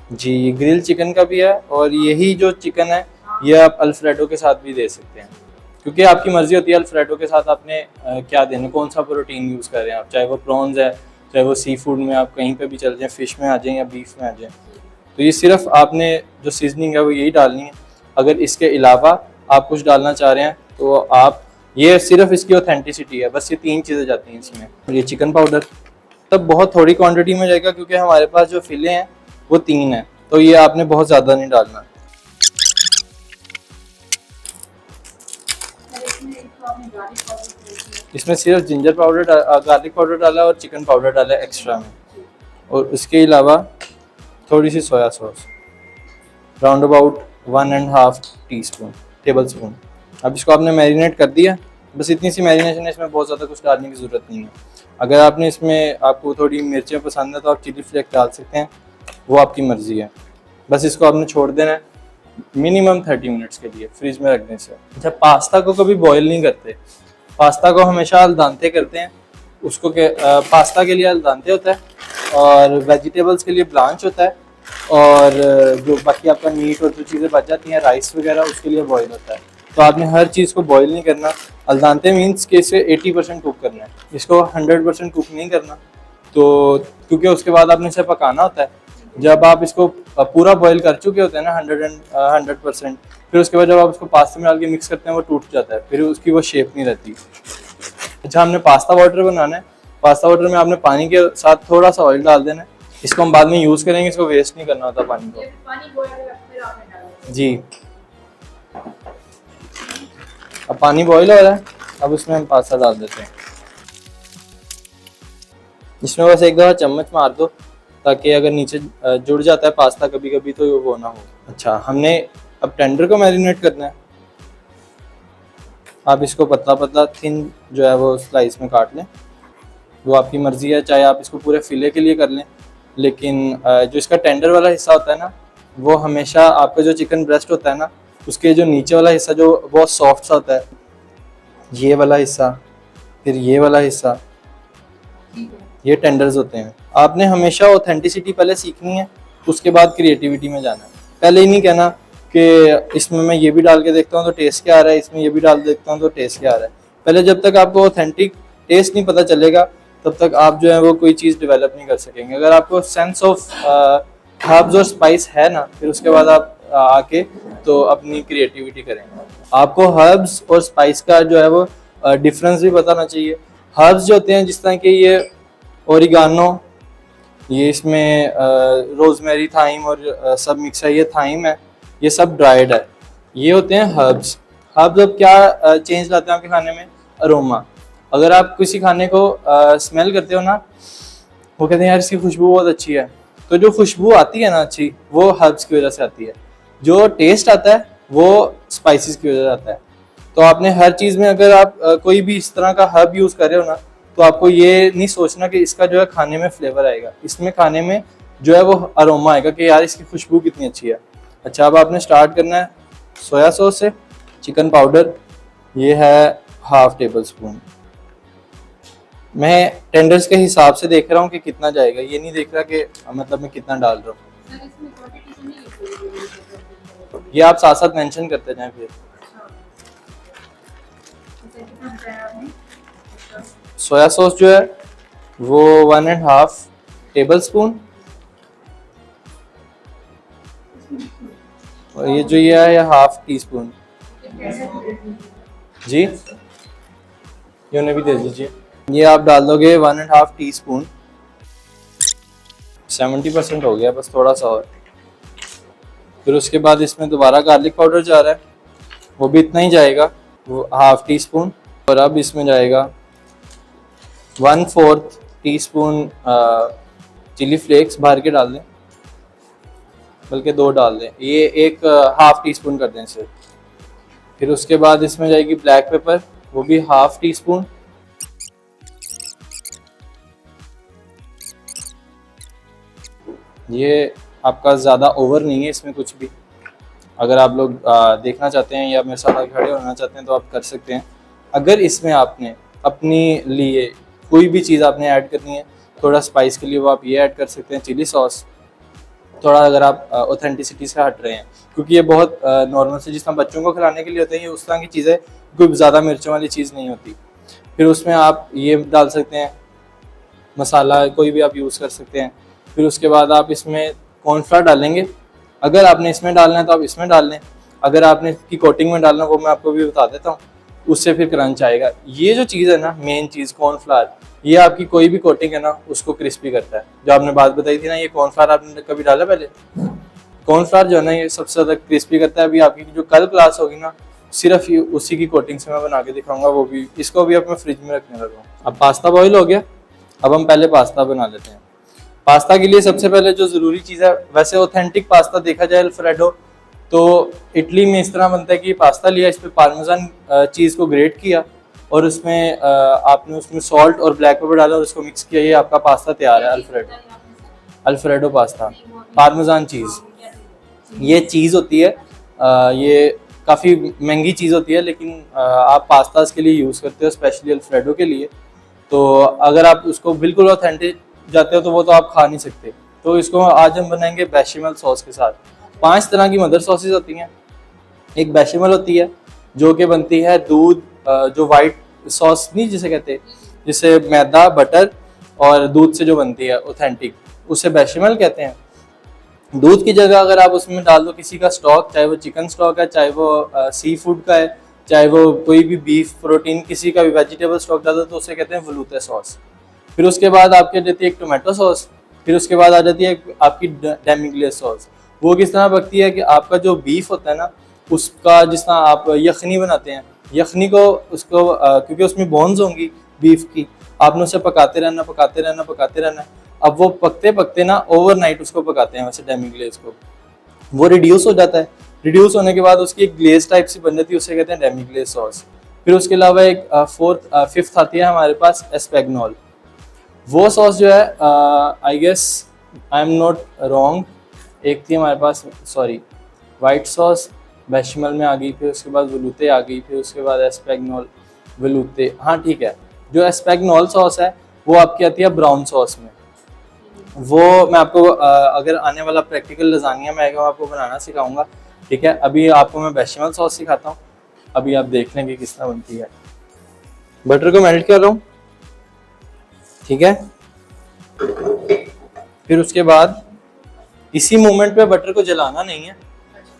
जी, ये grill chicken का भी है, और यही जो चिकन है ये आप अल्फ्रेडो के साथ भी दे सकते हैं, क्योंकि आपकी मर्जी होती है अल्फ्रेडो के साथ आपने क्या देना, कौन सा प्रोटीन यूज़ कर रहे हैं आप, चाहे वो प्रॉन्स है, चाहे वो सी फूड में आप कहीं पे भी चल जाएं, फिश में आ जाएं या बीफ में आ जाएं। तो ये सिर्फ आपने जो सीजनिंग है वो यही डालनी है। अगर इसके अलावा आप कुछ डालना चाह रहे हैं तो आप, ये सिर्फ इसकी ऑथेंटिसिटी है, बस ये 3 चीज़ें जाती हैं इसमें। ये चिकन पाउडर तब बहुत थोड़ी क्वांटिटी में जाएगा, क्योंकि हमारे पास जो फिले हैं वो 3 हैं, तो ये आपने बहुत ज़्यादा नहीं डालना। इसमें सिर्फ जिंजर पाउडर, गार्लिक पाउडर डाला और चिकन पाउडर डाला एक्स्ट्रा में, और उसके अलावा थोड़ी सी soya sauce, round about 1.5 teaspoon tablespoon. अब इसको आपने मैरिनेट कर दिया, बस इतनी सी मैरिनेशन है, इसमें बहुत ज़्यादा कुछ डालने की ज़रूरत नहीं है। अगर आपने इसमें, आपको थोड़ी मिर्चें पसंद है तो आप चिली फ्लेक्स डाल सकते हैं, वो आपकी मर्ज़ी है। बस इसको आपने छोड़ देना है मिनिमम 30 मिनट्स के लिए फ्रिज में रखने से। अच्छा, पास्ता को कभी बॉयल नहीं करते, पास्ता को हमेशा अल दांते करते हैं। उसको के पास्ता के लिए अल दांते होता है, और वेजिटेबल्स के लिए ब्लांच होता है, और जो बाकी आपका मीट और जो चीज़ें बच जाती हैं, राइस वगैरह, उसके लिए बॉयल होता है। तो आपने हर चीज़ को बॉयल नहीं करना। अल दांते मीन्स कि इसे 80% कुक करना है, इसको 100% कुक नहीं करना, तो क्योंकि उसके बाद आपने इसे पकाना होता है। जब आप इसको पूरा बॉयल कर चुके होते हैं ना 100%, फिर उसके बाद जब आप उसको पास्ता में डाल के मिक्स करते हैं वो टूट जाता है, फिर उसकी वो शेप नहीं रहती। अच्छा, हमने पास्ता वाटर बनाना है। पास्ता वाटर में आपने पानी के साथ थोड़ा सा ऑयल डाल देना है। इसको हम बाद में यूज़ करेंगे, इसको वेस्ट नहीं करना होता पानी को। जी, अब पानी बॉयल हो रहा है, अब उसमें हम पास्ता डाल देते हैं। इसमें बस एक दफ़ा चम्मच मार दो, ताकि अगर नीचे जुड़ जाता है पास्ता कभी कभी तो वो ना हो। अच्छा, हमने अब टेंडर को मैरिनेट करना है। आप इसको पतला पतला थिन जो है वो स्लाइस में काट लें, वो आपकी मर्ज़ी है, चाहे आप इसको पूरे फिले के लिए कर लें, लेकिन जो इसका टेंडर वाला हिस्सा होता है ना, वो हमेशा आपका जो चिकन ब्रेस्ट होता है ना, उसके जो नीचे वाला हिस्सा जो बहुत सॉफ्ट सा होता है, ये वाला हिस्सा, फिर ये वाला हिस्सा, ये टेंडर्स होते हैं। आपने हमेशा ऑथेंटिसिटी पहले सीखनी है, उसके बाद क्रिएटिविटी में जाना है। पहले ही नहीं कहना कि इसमें मैं ये भी डाल के देखता हूँ तो टेस्ट क्या आ रहा है, इसमें ये भी डाल देखता हूँ तो टेस्ट क्या आ रहा है। पहले जब तक आपको ऑथेंटिक टेस्ट नहीं पता चलेगा, तब तक आप जो है वो कोई चीज़ डेवलप नहीं कर सकेंगे। अगर आपको सेंस ऑफ हर्ब्स और स्पाइस है ना, फिर उसके बाद आप आके तो अपनी क्रिएटिविटी करेंगे। आपको हर्ब्स और स्पाइस का जो है वो डिफरेंस भी बताना चाहिए। हर्ब्स जो होते हैं, जिस तरह के ये ओरिगानो, ये इसमें रोजमेरी, थाइम और सब मिक्स है, ये थाइम है, ये सब ड्राइड है, ये होते हैं हर्ब्स। हर्ब्स अब क्या चेंज लाते हैं आपके खाने में, अरोमा। अगर आप किसी खाने को स्मेल करते हो ना, वो कहते हैं यार इसकी खुशबू बहुत अच्छी है, तो जो खुशबू आती है ना अच्छी, वो हर्ब्स की वजह से आती है। जो टेस्ट आता है वो स्पाइसेस की वजह से आता है। तो आपने हर चीज़ में, अगर आप कोई भी इस तरह का हर्ब यूज़ कर रहे हो ना, तो आपको ये नहीं सोचना कि इसका जो है खाने में फ्लेवर आएगा, इसमें खाने में जो है वो अरोमा आएगा कि यार इसकी खुशबू कितनी अच्छी है। अच्छा, अब आपने स्टार्ट करना है सोया सॉस से। चिकन पाउडर ये है 1/2 टेबल स्पून। मैं टेंडर्स के हिसाब से देख रहा हूँ कि कितना जाएगा, ये नहीं देख रहा कि मतलब मैं कितना डाल रहा हूँ। ये आप साथ साथ मेंशन करते जाएं। फिर सोया सॉस जो है वो 1.5 टेबल स्पून, और ये जो ये है ये 1/2 टीस्पून। जी, ये उन्हें भी दे दीजिए। ये आप डाल दोगे 1.5 टीस्पून। 70% हो गया, बस थोड़ा सा और। फिर उसके बाद इसमें दोबारा गार्लिक पाउडर जा रहा है, वो भी इतना ही जाएगा, वो 1/2 टीस्पून। और अब इसमें जाएगा 1/4 टीस्पून चिली फ्लेक्स, भर के डाल दें, बल्कि 2 डाल दें, ये एक 1/2 टीस्पून कर दें इसे। फिर उसके बाद इसमें जाएगी ब्लैक पेपर, वो भी 1/2 टीस्पून। ये आपका ज़्यादा ओवर नहीं है इसमें कुछ भी। अगर आप लोग देखना चाहते हैं या मेरे साथ खड़े होना चाहते हैं तो आप कर सकते हैं। अगर इसमें आपने अपने लिए कोई भी चीज़ आपने ऐड करनी है थोड़ा स्पाइस के लिए, वो आप ये ऐड कर सकते हैं, चिली सॉस। थोड़ा अगर आप ऑथेंटिसिटी से हट रहे हैं, क्योंकि ये बहुत नॉर्मल से जिस तरह बच्चों को खिलाने के लिए होते हैं, ये उस तरह की चीज़ है, कोई ज़्यादा मिर्चों वाली चीज़ नहीं होती। फिर उसमें आप ये डाल सकते हैं, मसाला कोई भी आप यूज़ कर सकते हैं। फिर उसके बाद आप इसमें कॉर्नफ्लावर डालेंगे। अगर आपने इसमें डालना है तो आप इसमें डाल लें, अगर आपने इसकी कोटिंग में डालना है वो मैं आपको भी बता देता हूँ, उससे फिर क्रंच आएगा। ये जो चीज़ है ना, मेन चीज़ कॉर्नफ्लावर, ये आपकी कोई भी कोटिंग है ना उसको क्रिस्पी करता है। जो आपने बात बताई थी ना, ये कॉर्नफ्लावर आपने कभी डाला पहले? कॉर्नफ्लावर जो है ना, ये सबसे ज़्यादा क्रिस्पी करता है। अभी आपकी जो कल क्लास होगी ना, सिर्फ ये उसी की कोटिंग से मैं बना के दिखाऊंगा, वो भी इसको भी अब मैं फ्रिज में रखने लगा हूँ। अब पास्ता बॉईल हो गया, अब हम पहले पास्ता बना लेते हैं। पास्ता के लिए सबसे पहले जो ज़रूरी चीज़ है, वैसे ऑथेंटिक पास्ता देखा जाए अल्फ्रेडो, तो इटली में इस तरह बनता है कि पास्ता लिया, इस पर पार्मेजान चीज़ को ग्रेट किया और उसमें आपने उसमें सॉल्ट और ब्लैक पेपर डाला और उसको मिक्स किया, ये आपका पास्ता तैयार है, अल्फ्रेडो पास्ता। पार्मेजान चीज़, ये चीज़ होती है, ये काफ़ी महंगी चीज़ होती है, लेकिन आप पास्ताज के लिए यूज़ करते हो, स्पेशली अल्फ्रेडो के लिए। तो अगर आप उसको बिल्कुल ऑथेंटिक जाते हो तो वो तो आप खा नहीं सकते। तो इसको आज हम बनाएंगे बेशमेल सॉस के साथ। 5 तरह की मदर सॉसेज होती हैं। एक बेशमेल होती है जो कि बनती है दूध, जो वाइट सॉस नहीं जिसे कहते, जिसे मैदा, बटर और दूध से जो बनती है ऑथेंटिक, उसे बेशमेल कहते हैं। दूध की जगह अगर आप उसमें डाल दो किसी का स्टॉक, चाहे वो चिकन स्टॉक है, चाहे वो सी फूड का है, चाहे वो कोई भी बीफ प्रोटीन, किसी का भी वेजिटेबल स्टॉक डाल दो, तो उसे कहते हैं वलूते सॉस। फिर उसके बाद आपकी आ जाती है एक टोमेटो सॉस। फिर उसके बाद आ जाती है आपकी डेमी सॉस। वो किस तरह पकती है कि आपका जो बीफ होता है ना, उसका जिस तरह आप यखनी बनाते हैं, यखनी को उसको क्योंकि उसमें बोन्स होंगी बीफ की, आपने उसे पकाते रहना, पकाते रहना, पकाते रहना। अब वो पकते पकते ना ओवरनाइट उसको पकाते हैं वैसे डेमी ग्लेज को, वो रिड्यूस हो जाता है। रिड्यूस होने के बाद उसकी एक ग्लेज टाइप सी बन जाती है, उसे कहते हैं डेमी ग्लेज सॉस। फिर उसके अलावा एक फिफ्थ आती है हमारे पास एस्पेगनोल। वो सॉस जो है, I guess I am not wrong, एक थी हमारे पास, सॉरी, वाइट सॉस बेशमल में आ गई, फिर उसके बाद वलूते आ गई, फिर उसके बाद एस्पेगनोल, वलूते, हाँ ठीक है। जो एस्पेगनोल सॉस है वो आपकी आती है ब्राउन सॉस में। वो मैं आपको अगर आने वाला प्रैक्टिकल लजानिया में आएगा, मैं आपको बनाना सिखाऊंगा, ठीक है। अभी आपको मैं बेशमल सॉस सिखाता हूँ, अभी आप देख लेंगे किस तरह बनती है। बटर को मेल्ट कर रहा हूँ, ठीक है। फिर उसके बाद इसी मोमेंट पे बटर को जलाना नहीं है,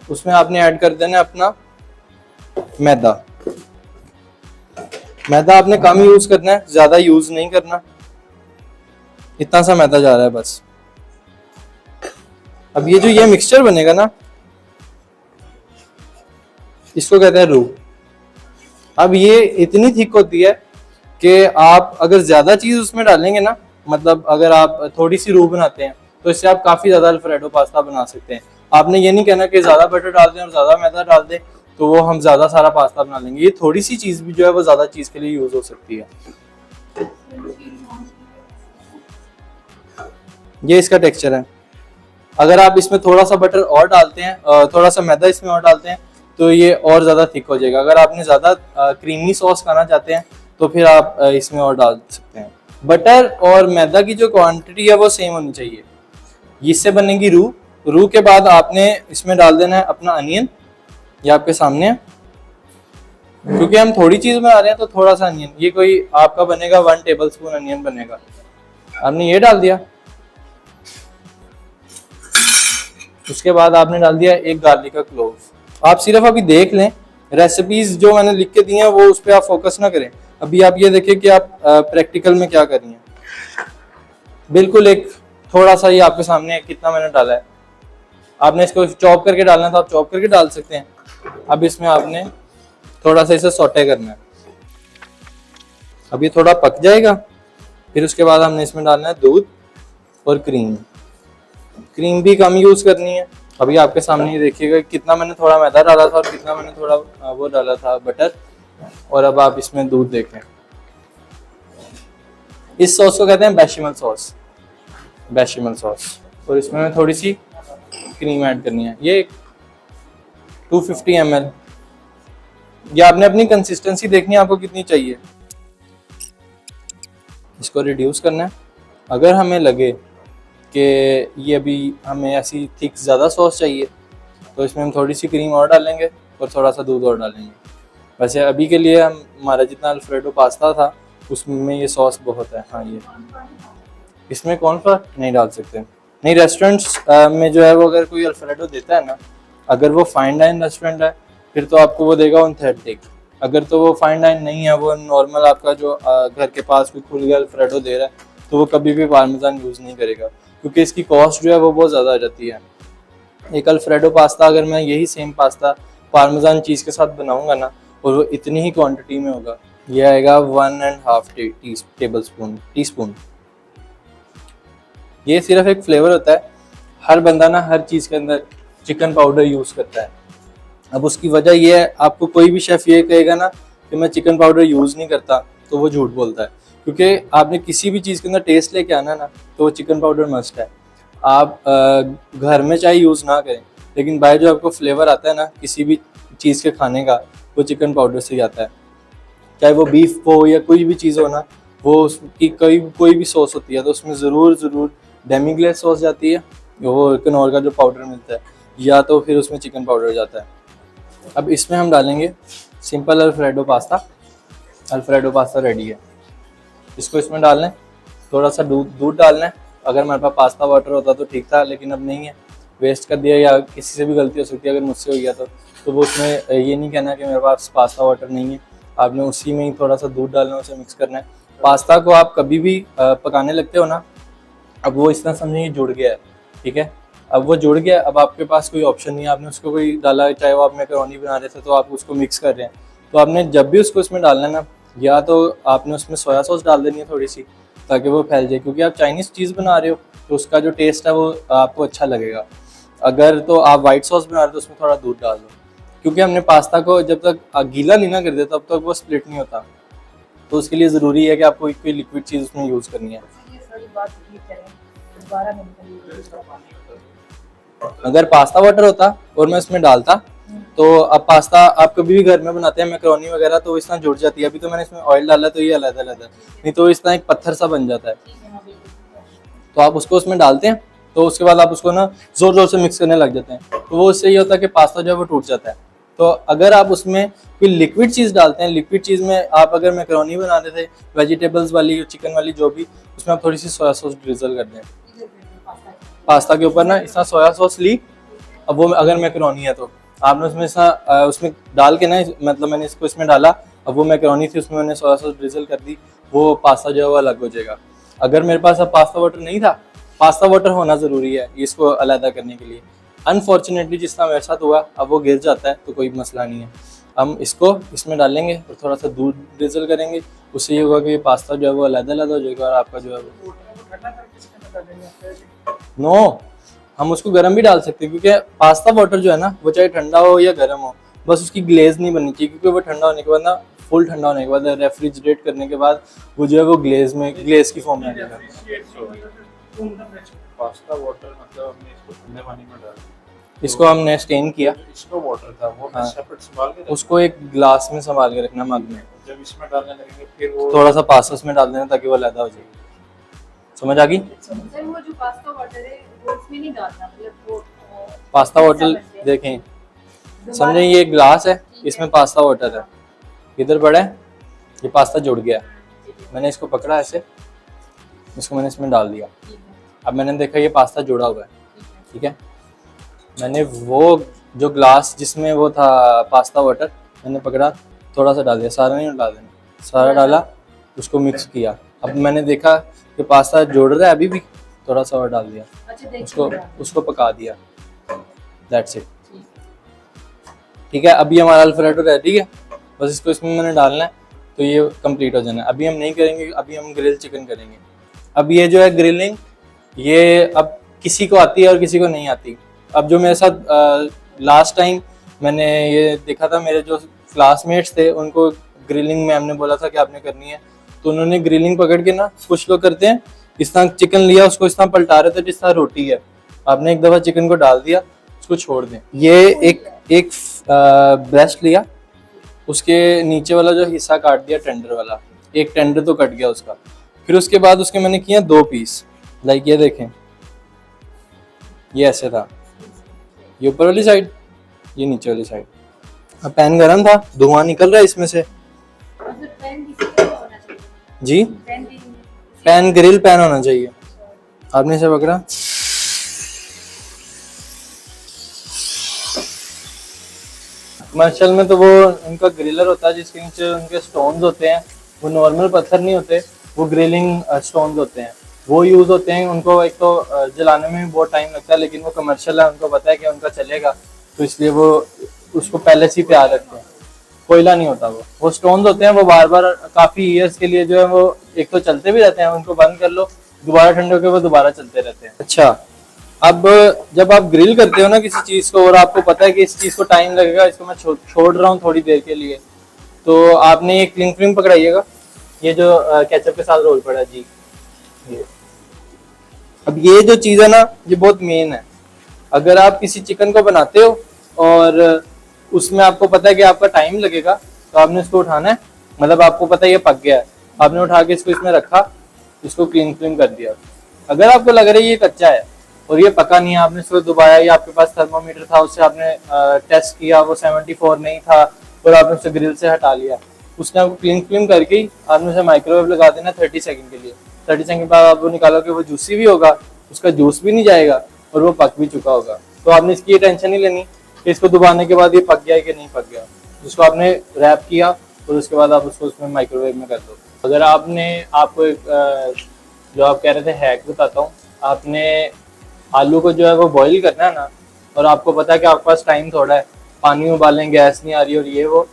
उसमें आपने ऐड कर देना अपना मैदा। मैदा आपने कम यूज करना है, ज्यादा यूज नहीं करना, इतना सा मैदा जा रहा है बस। अब ये मिक्सचर बनेगा ना, इसको कहते हैं रू। अब ये इतनी थिक होती है कि आप अगर ज्यादा चीज उसमें डालेंगे ना, मतलब अगर आप थोड़ी सी रू बनाते हैं तो इससे आप काफी ज्यादा अल्फ्रेडो पास्ता बना सकते हैं। आपने ये नहीं कहना कि ज्यादा बटर डाल दें और ज्यादा मैदा डाल दें तो वो हम ज्यादा सारा पास्ता बना लेंगे। ये थोड़ी सी चीज भी जो है वो ज्यादा चीज के लिए यूज हो सकती है। ये इसका टेक्सचर है। अगर आप इसमें थोड़ा सा बटर और डालते हैं, थोड़ा सा मैदा इसमें और डालते हैं, तो ये और ज़्यादा थिक हो जाएगा। अगर आपने ज़्यादा क्रीमी सॉस खाना चाहते हैं तो फिर आप इसमें और डाल सकते हैं। बटर और मैदा की जो क्वांटिटी है वो सेम होनी चाहिए। इससे बनेगी रू। रू के बाद आपने इसमें डाल देना है अपना अनियन, ये आपके सामने है। क्योंकि हम थोड़ी चीज़ में आ रहे हैं तो थोड़ा सा अनियन, ये कोई आपका बनेगा 1 टेबल स्पून अनियन बनेगा। आपने ये डाल दिया, उसके बाद आपने डाल दिया एक गार्लिक का क्लोव। आप सिर्फ अभी देख लें, रेसिपीज जो मैंने लिख के दी हैं वो उस पर आप फोकस ना करें। अभी आप ये देखिए कि आप प्रैक्टिकल में क्या कर रही हैं। बिल्कुल एक थोड़ा सा ये आपके सामने है, कितना मैंने डाला है। आपने इसको चॉप करके डालना है तो आप चॉप करके डाल सकते हैं। अब इसमें आपने थोड़ा सा इसे सौटे करना है। अब ये थोड़ा पक जाएगा, फिर उसके बाद हमने इसमें डालना है दूध और क्रीम। क्रीम भी कम यूज करनी है। अभी आपके सामने ये देखिएगा कितना मैंने थोड़ा मैदा डाला था और कितना मैंने थोड़ा वो डाला था बटर। और अब आप इसमें दूध देखें। इस सॉस को कहते हैं बेशमेल सॉस, बेशमेल सॉस। और इसमें मैं थोड़ी सी क्रीम ऐड करनी है। ये 250 ml। ये आपने अपनी कंसिस्टेंसी देखनी है आपको कितनी चाहिए। इसको रिड्यूस करना है। अगर हमें लगे क्योंकि ये अभी हमें ऐसी थिक ज़्यादा सॉस चाहिए, तो इसमें हम थोड़ी सी क्रीम और डालेंगे और थोड़ा सा दूध और डालेंगे। वैसे अभी के लिए हमारा जितना अल्फ्रेडो पास्ता था उसमें ये सॉस बहुत है। हाँ, ये इसमें कॉर्नफ्लोर नहीं डाल सकते। नहीं, रेस्टोरेंट्स में जो है वो अगर कोई अल्फ्रेडो देता है ना, अगर वो फाइन डाइन रेस्टोरेंट है फिर तो आपको वो देगा ऑथेंटिक। अगर तो वो फाइन डाइन नहीं है, वो नॉर्मल आपका जो घर के पास कोई खुल गया अल्फ्रेडो दे रहा है, तो वो कभी भी पार्मेजान यूज़ नहीं करेगा, क्योंकि इसकी कॉस्ट जो है वो बहुत ज़्यादा आ जाती है। एक अल्फ्रेडो पास्ता अगर मैं यही सेम पास्ता पार्मेजान चीज़ के साथ बनाऊंगा ना, और वो इतनी ही क्वांटिटी में होगा, ये आएगा 1.5 टीस्पून। ये सिर्फ एक फ्लेवर होता है। हर बंदा ना हर चीज़ के अंदर चिकन पाउडर यूज़ करता है। अब उसकी वजह ये है, आपको कोई भी शेफ़ ये कहेगा ना कि मैं चिकन पाउडर यूज़ नहीं करता, तो वो झूठ बोलता है। क्योंकि आपने किसी भी चीज़ के अंदर टेस्ट लेके आना ना, तो वो चिकन पाउडर मस्ट है। आप घर में चाहे यूज़ ना करें, लेकिन बाहर जो आपको फ्लेवर आता है ना किसी भी चीज़ के खाने का, वो चिकन पाउडर से ही आता है। चाहे वो बीफ हो या कोई भी चीज़ हो ना, वो उसकी कोई भी सॉस होती है तो उसमें ज़रूर डेमीग्लेस सॉस जाती है, वो कनौर का जो पाउडर मिलता है, या तो फिर उसमें चिकन पाउडर जाता है। अब इसमें हम डालेंगे सिंपल अल्फ्रेडो पास्ता रेडी है। इसको इसमें डाल लें, थोड़ा सा दूध डालना है। अगर हमारे पास पास्ता वाटर होता तो ठीक था, लेकिन अब नहीं है, वेस्ट कर दिया, या किसी से भी गलती हो सकती है, अगर मुझसे हो गया तो वो उसमें ये नहीं कहना कि मेरे पास पास्ता वाटर नहीं है, आपने उसी में ही थोड़ा सा दूध डालना है, उसे मिक्स करना है। पास्ता को आप कभी भी पकाने लगते हो ना, अब वो इस तरह समझिए जुड़ गया है, ठीक है। अब वो जुड़ गया, अब आपके पास कोई ऑप्शन नहीं है, आपने उसको कोई डाला, चाहे वो आप मैकरोनी बना रहे थे तो आप उसको मिक्स कर रहे हैं, तो आपने जब भी उसको इसमें डालना है ना, या तो आपने उसमें सोया सॉस डाल देनी है थोड़ी सी, ताकि वो फैल जाए, क्योंकि आप चाइनीज़ चीज़ बना रहे हो तो उसका जो टेस्ट है वो आपको अच्छा लगेगा। अगर तो आप वाइट सॉस बना रहे हो तो उसमें थोड़ा दूध डाल दो, क्योंकि हमने पास्ता को जब तक गीला नहीं ना कर दे तब तक वो स्प्लिट नहीं होता, तो उसके लिए ज़रूरी है कि आपको कोई लिक्विड चीज़ उसमें यूज़ करनी है। अगर पास्ता वाटर होता और मैं इसमें डालता, तो अब पास्ता आप कभी भी घर में बनाते हैं मैकरोनी वगैरह, तो इस तरह जुड़ जाती है। अभी तो मैंने इसमें ऑयल डाला तो ये अलग अलग है, नहीं तो इस तरह एक पत्थर सा बन जाता है। तो आप उसको उसमें डालते हैं, तो उसके बाद आप उसको ना जोर जोर से मिक्स करने लग जाते हैं, तो वो उससे ये होता है कि पास्ता जो है वो टूट जाता है। तो अगर आप उसमें कोई लिक्विड चीज़ डालते हैं, लिक्विड चीज़ में आप अगर मैकरोनी बना रहे थे वेजिटेबल्स वाली, चिकन वाली, जो भी, उसमें आप थोड़ी सी सोया सॉस ड्रिजल कर दें पास्ता के ऊपर ना, इस तरह सोया सॉस ली। अब वो अगर मैकरोनी है तो आपने उसमें उसमें डाल के ना, मतलब मैंने इसको इसमें डाला, अब वो मैकरोनी थी उसमें मैंने सोया सॉस ड्रिजल कर दी, वो पास्ता जो है वो अलग हो जाएगा। अगर मेरे पास अब पास्ता वाटर नहीं था, पास्ता वाटर होना ज़रूरी है इसको अलहदा करने के लिए। अनफॉर्चुनेटली जिस तरह मेरे साथ हुआ, अब वो गिर जाता है तो कोई मसला नहीं है। हम इसको इसमें डालेंगे और थोड़ा सा दूध ड्रिजल करेंगे, उससे ये होगा कि पास्ता जो है वो अलहदा हो जाएगा, और आपका जो है वो नो, हम उसको गर्म भी डाल सकते हैं, क्योंकि पास्ता वाटर जो है ना, वो चाहे ठंडा हो या गर्म हो, बस उसकी ग्लेज नहीं बननी चाहिए, क्योंकि वो ठंडा होने के बाद ना, फुल ठंडा होने के बाद रेफ्रिजरेट करने के बाद वो जो है वो ग्लेज की फॉर्म में आ जाएगा। पास्ता वाटर मतलब हमने इसको ठंडे पानी में डाला, इसको हमने स्टेन किया, इसको वाटर था वो हाँ, सेपरेट संभाल के उसको एक ग्लास में संभाल के रखना, मग में। जब इसमें डालने लगेंगे फिर वो थोड़ा सा पास्ता उसमें डाल देना ताकि वो अलहदा हो जाए। समझ आ गई? सर वो जो पास्ता वाटर है वो इसमें नहीं डालना, मतलब वो पास्ता वाटर देखें, समझे ये ग्लास है, इसमें पास्ता वाटर है, इधर बड़ा है, ये पास्ता जुड़ गया, मैंने इसको पकड़ा ऐसे, इसको मैंने इसमें डाल दिया। अब मैंने देखा ये पास्ता जुड़ा हुआ है, ठीक है। मैंने वो जो ग्लास जिसमें वो था पास्ता वाटर, मैंने पकड़ा, थोड़ा सा डाल दिया, सारा नहीं डाल देना, सारा डाला, उसको मिक्स किया। अब मैंने देखा कि पास्ता जुड़ रहा है अभी भी, थोड़ा सा और डाल दिया, उसको पका दिया, दैट्स इट, ठीक है। अभी हमारा अल्फ्रेडो रेडी है, बस इसको इसमें मैंने डालना है तो ये कंप्लीट हो जाना है। अभी हम नहीं करेंगे, अभी हम ग्रिल चिकन करेंगे। अब ये जो है ग्रिलिंग, ये अब किसी को आती है और किसी को नहीं आती। अब जो मेरे साथ लास्ट टाइम मैंने ये देखा था, मेरे जो क्लासमेट्स थे उनको ग्रिलिंग में हमने बोला था कि आपने करनी है, तो उन्होंने ग्रिलिंग पकड़ के ना, कुछ लोग करते हैं इस तरह चिकन लिया, उसको इस तरह पलटा रहे थे जिस तरह रोटी है, आपने एक दफ़ा चिकन को डाल दिया, उसको छोड़ दें। ये एक ब्रेस्ट लिया, उसके नीचे वाला जो हिस्सा काट दिया, टेंडर वाला, एक टेंडर तो कट गया उसका। फिर उसके बाद उसके मैंने किया 2 पीस, लाइक ये देखें, ये ऐसे था, ये ऊपर वाली साइड, ये नीचे वाली साइड। अब पैन गरम था, धुआं निकल रहा है इसमें से। मतलब पैन किसी का होना चाहिए, जी, पैन भी पैन ग्रिल पैन होना चाहिए। आपने इसे पकड़ा, कमर्शियल में तो वो उनका ग्रिलर होता है जिसके नीचे उनके स्टोन्स होते हैं, वो नॉर्मल पत्थर नहीं होते, वो ग्रिलिंग स्टोन्स होते हैं, वो यूज होते हैं। उनको एक तो जलाने में भी बहुत टाइम लगता है, लेकिन वो कमर्शियल है, उनको पता है कि उनका चलेगा, तो इसलिए वो उसको पहले से ही तैयार रखते हैं। कोयला नहीं होता, वो स्टोन्स होते हैं, वो बार बार काफी ईयर्स के लिए जो है वो एक तो चलते भी रहते हैं, उनको बंद कर लो, दोबारा ठंडे होकर वो दोबारा चलते रहते हैं। अच्छा, अब जब आप ग्रिल करते हो ना किसी चीज को और आपको पता है कि इस चीज को टाइम लगेगा, इसको मैं छोड़ रहा हूँ थोड़ी देर के लिए, तो आपने ये क्लिंग फिल्म पकड़ाइएगा, ये जो केचप के साथ रोल पड़ा है जी, ये। अब ये जो चीज है ना, ये बहुत मेन है। अगर आप किसी चिकन को बनाते हो और उसमें आपको पता है कि आपका टाइम लगेगा, तो आपने इसको उठाना है, मतलब आपको पता है ये पक गया है, आपने उठा के इसको इसमें रखा, इसको क्लीन क्लीन कर दिया। अगर आपको लग रहा है ये कच्चा है और ये पका नहीं है, आपने इसको दबाया या आपके पास थर्मोमीटर था उससे आपने टेस्ट किया, वो 74 नहीं था और आपने उसे ग्रिल से हटा लिया, उसने आपको क्लीन क्लीन करके ही आपने उसे माइक्रोवेव लगा देना 30 सेकंड के लिए। 30 सेकंड के बाद आप वो निकालोगे, वो जूसी भी होगा, उसका जूस भी नहीं जाएगा और वो पक भी चुका होगा। तो आपने इसकी ये टेंशन नहीं लेनी कि इसको दबाने के बाद ये पक गया है कि नहीं पक गया। उसको आपने रैप किया और उसके बाद आप उसको उसमें माइक्रोवेव में कर दो। अगर आपको एक जो आप कह रहे थे हैक बताता हूँ, आपने आलू को जो है वो बॉईल करना है ना, और आपको पता है कि आपके पास टाइम थोड़ा है, पानी उबालें, गैस नहीं आ रही और ये वो,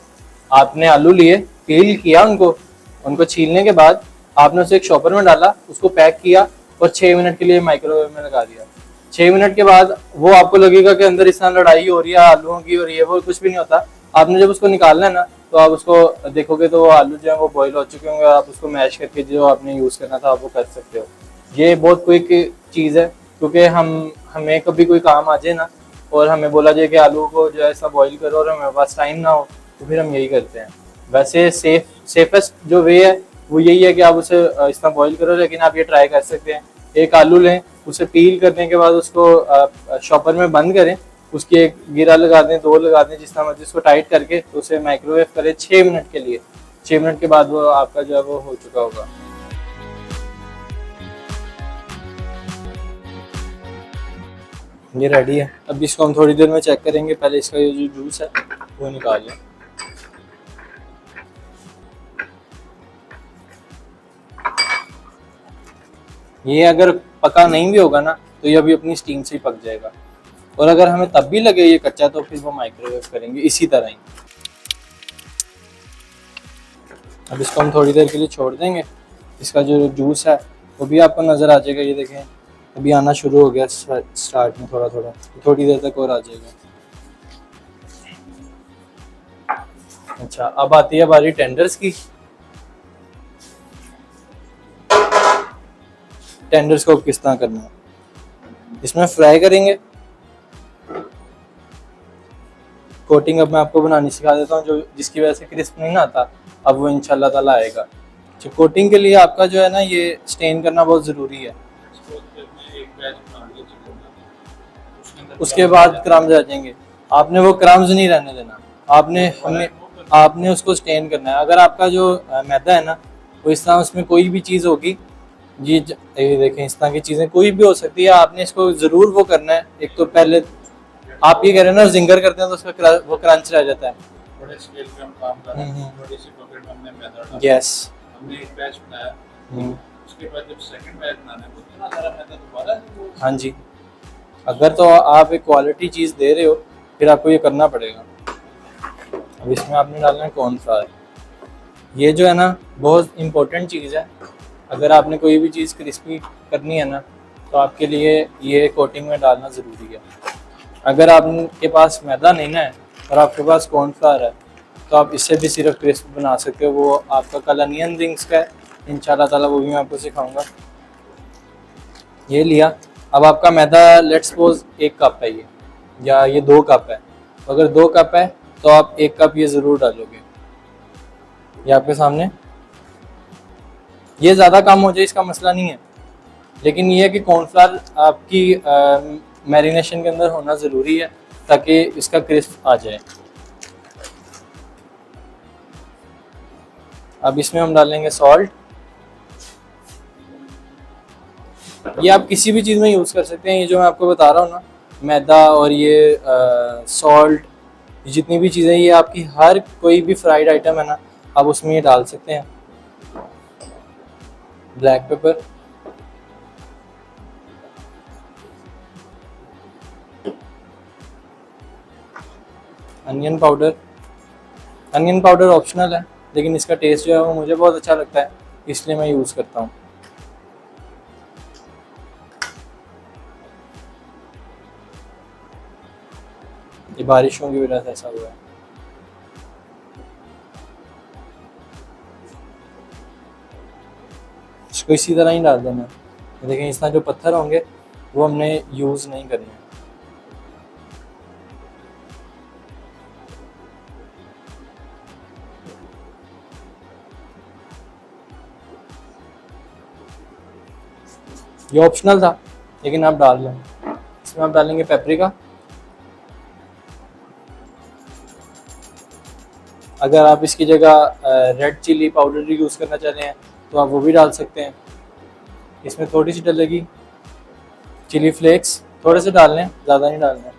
आपने आलू लिए, पील किया उनको छीलने के बाद आपने उसे एक शॉपर में डाला, उसको पैक किया और 6 मिनट के लिए माइक्रोवेव में लगा दिया। 6 मिनट के बाद वो आपको लगेगा कि अंदर इस तरह लड़ाई हो रही है आलूओं की और ये वो, कुछ भी नहीं होता। आपने जब उसको निकालना है ना, तो आप उसको देखोगे तो वो आलू जो है वो बॉईल हो चुके होंगे, आप उसको मैश करके जो आपने यूज़ करना था आप वो कर सकते हो। ये बहुत क्विक चीज़ है, क्योंकि हमें कभी कोई काम आ जाए ना और हमें बोला जाए कि आलू को जो है ऐसा बॉईल करो और हमारे पास टाइम ना हो, तो फिर हम यही करते हैं। वैसे सेफेस्ट जो वे है वो यही है कि आप उसे इस तरह बॉईल करो, लेकिन आप ये ट्राई कर सकते हैं। एक आलू लें, उसे पील करने के बाद उसको शॉपर में बंद करें, उसकी एक गिरा लगा दें, 2 लगा दें, जिस तरह मर्जी, उसको टाइट करके तो उसे माइक्रोवेव करें 6 मिनट के लिए। 6 मिनट के बाद वो आपका जो है वो हो चुका होगा। ये रेडी है। अब इसको हम थोड़ी देर में चेक करेंगे, पहले इसका ये जो जूस है वो निकाल लें। ये अगर पका नहीं भी होगा ना, तो ये अभी अपनी स्टीम से ही पक जाएगा, और अगर हमें तब भी लगे ये कच्चा, तो फिर वो माइक्रोवेव करेंगे इसी तरह ही। अब इसको हम थोड़ी देर के लिए छोड़ देंगे। इसका जो जूस है वो भी आपको नज़र आ जाएगा, ये देखें अभी आना शुरू हो गया स्टार्ट में, थोड़ा थोड़ा, थोड़ी देर तक और आ जाएगा। अच्छा, अब आती है बारी टेंडर्स की। टेंडर्स को किस तरह करना है, इसमें फ्राई करेंगे। कोटिंग अब मैं आपको बनानी सिखा देता हूँ, जो जिसकी वजह से क्रिस्प नहीं ना आता, अब वो इंशाल्लाह ताला आएगा। तो कोटिंग के लिए आपका जो है ना, ये स्टेन करना बहुत ज़रूरी है। उसके बाद क्रम्स आ जाएंगे, आपने वो क्रम्स नहीं रहने देना, आपने उसको स्टेन करना है। अगर आपका जो मैदा है ना, वो इस तरह उसमें कोई भी चीज़ होगी, ये देखें इस तरह की चीज़ें कोई भी हो सकती है, आपने इसको ज़रूर वो करना है। एक तो पहले आप ये कह रहे हैं ना, जिंगर करते हैं तो उसका वो क्रंच रह जाता है। बड़े स्केल पे हम काम कर रहे हैं, बड़ी सी पॉकेट में हमने मैदा डाला, यस, हमने एक बैच बनाया, उसके बाद जब सेकंड बैच बनाना है तो इतना सारा मैदा दोबारा से, हाँ जी, अगर तो आप एक क्वालिटी चीज़ दे रहे हो, फिर आपको ये करना पड़ेगा। अब इसमें आपने डालना है कॉर्नफ्लावर। ये जो है ना बहुत इम्पोर्टेंट चीज़ है। अगर आपने कोई भी चीज़ क्रिस्पी करनी है ना, तो आपके लिए ये कोटिंग में डालना ज़रूरी है। अगर आपके पास मैदा नहीं है और आपके पास कॉर्नफ्लावर है, तो आप इससे भी सिर्फ क्रिस्प बना सकते हो। वो आपका कल अनियन रिंग्स का है, इंशाल्लाह ताला वो भी मैं आपको सिखाऊंगा। ये लिया, अब आपका मैदा लेट्स सपोज 1 कप है ये, या ये 2 कप है। अगर 2 कप है तो आप 1 कप ये ज़रूर डालोगे। ये आपके सामने, ये ज़्यादा कम हो जाए इसका मसला नहीं है, लेकिन ये है कि कॉर्नफ्लावर आपकी मैरिनेशन के अंदर होना ज़रूरी है ताकि इसका क्रिस्प आ जाए। अब इसमें हम डालेंगे सॉल्ट। ये आप किसी भी चीज़ में यूज़ कर सकते हैं। ये जो मैं आपको बता रहा हूँ ना, मैदा और ये सॉल्ट, जितनी भी चीज़ें, ये आपकी हर कोई भी फ्राइड आइटम है ना, आप उसमें ये डाल सकते हैं। Black pepper, onion powder. Onion powder optional है, लेकिन इसका टेस्ट जो है वो मुझे बहुत अच्छा लगता है, इसलिए मैं यूज़ करता हूँ। ये बारिशों की वजह से ऐसा हुआ है। इसको इसी तरह ही डाल देना है। देखें, इस तरह जो पत्थर होंगे वो हमने यूज़ नहीं करने। ये ऑप्शनल था, लेकिन आप डाल लें। इसमें आप डालेंगे पेपरिका। अगर आप इसकी जगह रेड चिली पाउडर यूज़ करना चाहते हैं तो आप वो भी डाल सकते हैं। इसमें थोड़ी सी डलेगी चिली फ्लेक्स, थोड़े से डाल लें, ज़्यादा नहीं डालना।